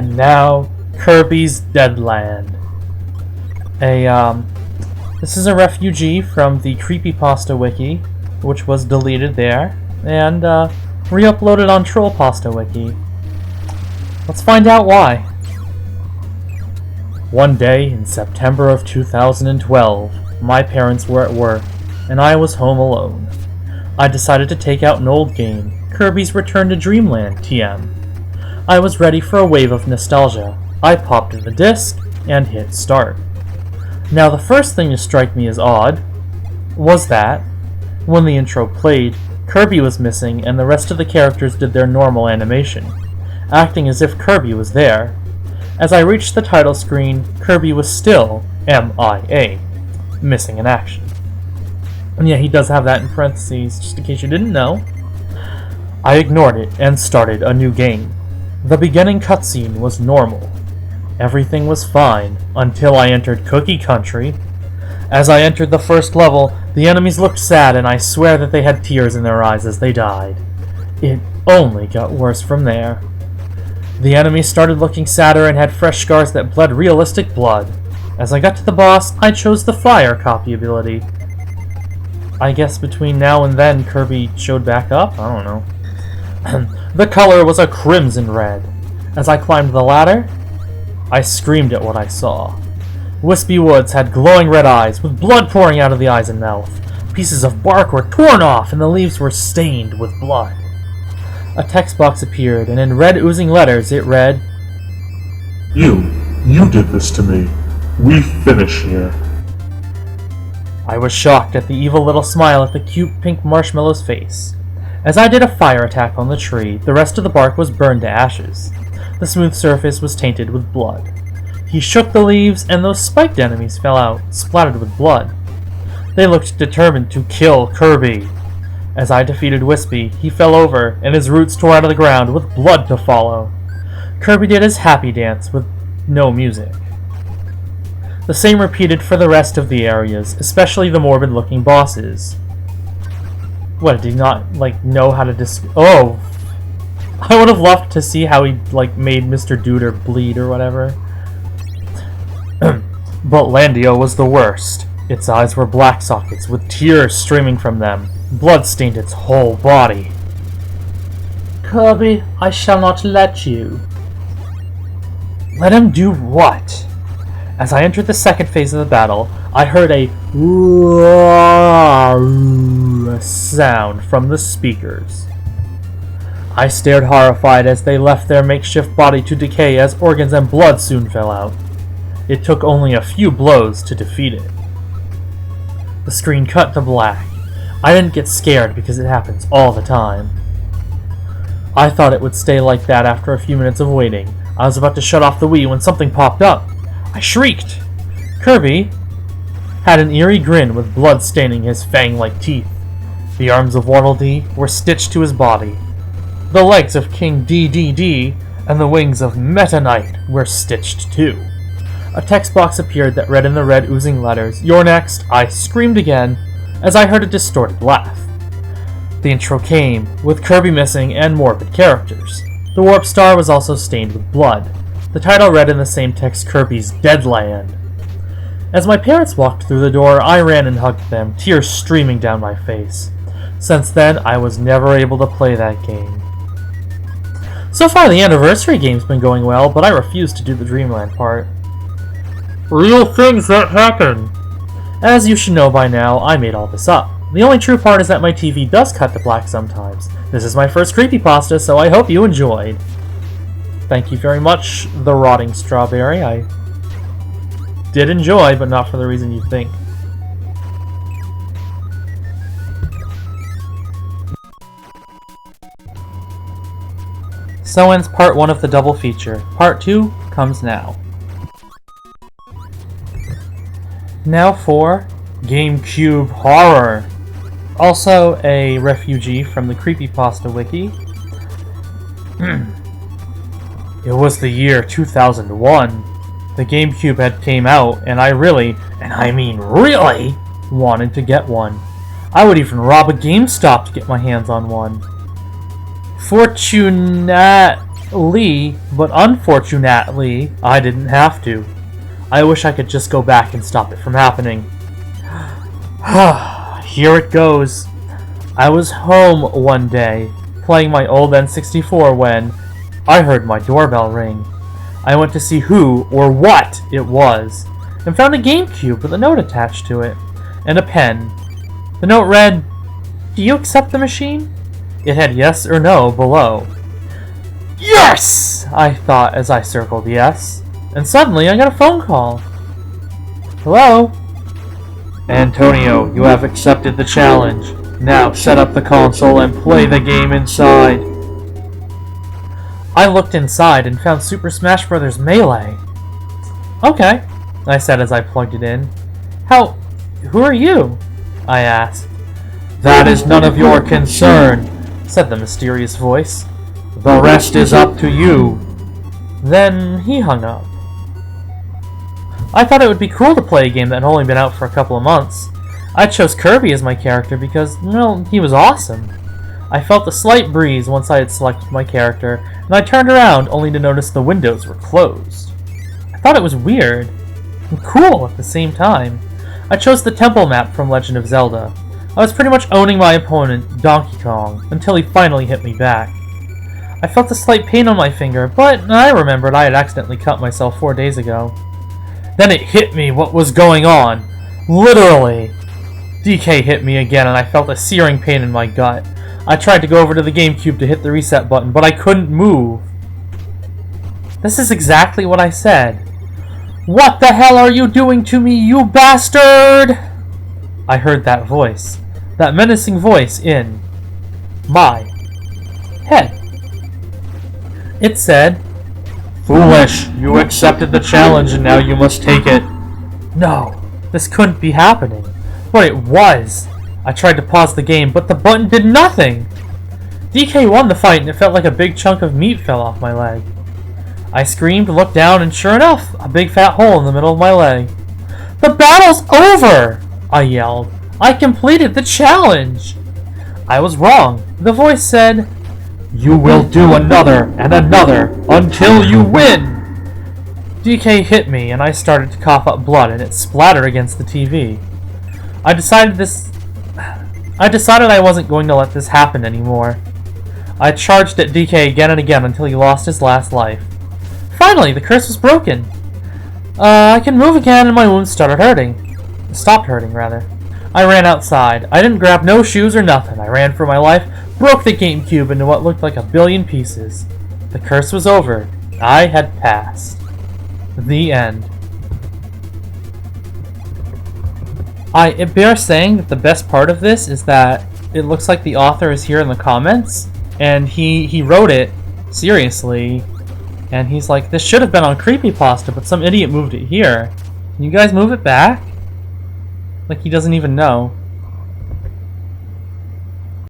And now, Kirby's Deadland. This is a refugee from the Creepypasta Wiki, which was deleted there, and re-uploaded on Trollpasta Wiki. Let's find out why. One day in September of 2012, my parents were at work, and I was home alone. I decided to take out an old game, Kirby's Return to Dreamland TM. I was ready for a wave of nostalgia. I popped in the disc and hit start. Now the first thing to strike me as odd was that, when the intro played, Kirby was missing and the rest of the characters did their normal animation, acting as if Kirby was there. As I reached the title screen, Kirby was still MIA, missing in action. And yeah, he does have that in parentheses, just in case you didn't know. I ignored it and started a new game. The beginning cutscene was normal. Everything was fine until I entered Cookie Country. As I entered the first level, the enemies looked sad and I swear that they had tears in their eyes as they died. It only got worse from there. The enemies started looking sadder and had fresh scars that bled realistic blood. As I got to the boss, I chose the fire copy ability. I guess between now and then Kirby showed back up? I don't know. The color was a crimson red. As I climbed the ladder, I screamed at what I saw. Wispy Woods had glowing red eyes, with blood pouring out of the eyes and mouth. Pieces of bark were torn off, and the leaves were stained with blood. A text box appeared, and in red oozing letters it read, You did this to me. We finish here. I was shocked at the evil little smile at the cute pink marshmallow's face. As I did a fire attack on the tree, the rest of the bark was burned to ashes. The smooth surface was tainted with blood. He shook the leaves, and those spiked enemies fell out, splattered with blood. They looked determined to kill Kirby. As I defeated Wispy, he fell over, and his roots tore out of the ground with blood to follow. Kirby did his happy dance with no music. The same repeated for the rest of the areas, especially the morbid-looking bosses. What, did he not, know how to Oh! I would have loved to see how he, made Mr. Duder bleed or whatever. But Landio was the worst. Its eyes were black sockets, with tears streaming from them. Blood stained its whole body. Kirby, I shall not let you. Let him do what? As I entered the second phase of the battle, I heard a sound from the speakers. I stared horrified as they left their makeshift body to decay as organs and blood soon fell out. It took only a few blows to defeat it. The screen cut to black. I didn't get scared because it happens all the time. I thought it would stay like that after a few minutes of waiting. I was about to shut off the Wii when something popped up. I shrieked. Kirby had an eerie grin with blood staining his fang-like teeth. The arms of Waddle Dee were stitched to his body. The legs of King DDD and the wings of Meta Knight were stitched too. A text box appeared that read in the red oozing letters, "You're next." I screamed again as I heard a distorted laugh. The intro came, with Kirby missing and morbid characters. The warp star was also stained with blood. The title read in the same text, Kirby's Deadland. As my parents walked through the door, I ran and hugged them, tears streaming down my face. Since then, I was never able to play that game. So far, the anniversary game's been going well, but I refuse to do the Dreamland part. Real things that happen! As you should know by now, I made all this up. The only true part is that my TV does cut to black sometimes. This is my first creepypasta, so I hope you enjoyed. Thank you very much, The Rotting Strawberry. I did enjoy, but not for the reason you think. So ends part 1 of the double feature. Part 2 comes now. Now for Gamecube Horror. Also a refugee from the Creepypasta Wiki. It was the year 2001. The GameCube had came out, and I really, and I mean really, wanted to get one. I would even rob a GameStop to get my hands on one. Lee, but unfortunately, I didn't have to. I wish I could just go back and stop it from happening. Here it goes. I was home one day, playing my old N64 when I heard my doorbell ring. I went to see who or what it was, and found a GameCube with a note attached to it, and a pen. The note read, "Do you accept the machine?" It had yes or no below. Yes! I thought as I circled yes, and suddenly I got a phone call. Hello? Antonio, you have accepted the challenge. Now set up the console and play the game inside. I looked inside and found Super Smash Bros. Melee. Okay, I said as I plugged it in. Who are you? I asked. That is none of your concern, said the mysterious voice. The rest is up to you. Then he hung up. I thought it would be cool to play a game that had only been out for a couple of months. I chose Kirby as my character because, well, he was awesome. I felt a slight breeze once I had selected my character, and I turned around only to notice the windows were closed. I thought it was weird and cool at the same time. I chose the temple map from Legend of Zelda. I was pretty much owning my opponent, Donkey Kong, until he finally hit me back. I felt a slight pain on my finger, but I remembered I had accidentally cut myself 4 days ago. Then it hit me what was going on. Literally. DK hit me again and I felt a searing pain in my gut. I tried to go over to the GameCube to hit the reset button, but I couldn't move. This is exactly what I said. What the hell are you doing to me, you bastard? I heard that voice. That menacing voice in my head. It said, Foolish, you accepted the challenge and now you must take it. No, this couldn't be happening. But it was. I tried to pause the game, but the button did nothing. DK won the fight and it felt like a big chunk of meat fell off my leg. I screamed, looked down, and sure enough, a big fat hole in the middle of my leg. The battle's over! I yelled. I completed the challenge! I was wrong. The voice said, You will do another and another until you win! DK hit me and I started to cough up blood and it splattered against the TV. I decided I wasn't going to let this happen anymore. I charged at DK again and again until he lost his last life. Finally, the curse was broken. I can move again and my wounds stopped hurting, rather. I ran outside. I didn't grab no shoes or nothing. I ran for my life, broke the GameCube into what looked like a billion pieces. The curse was over. I had passed. The end. It bears saying that the best part of this is that it looks like the author is here in the comments, and he wrote it seriously, and he's like, this should have been on Creepypasta, but some idiot moved it here. Can you guys move it back? Like he doesn't even know.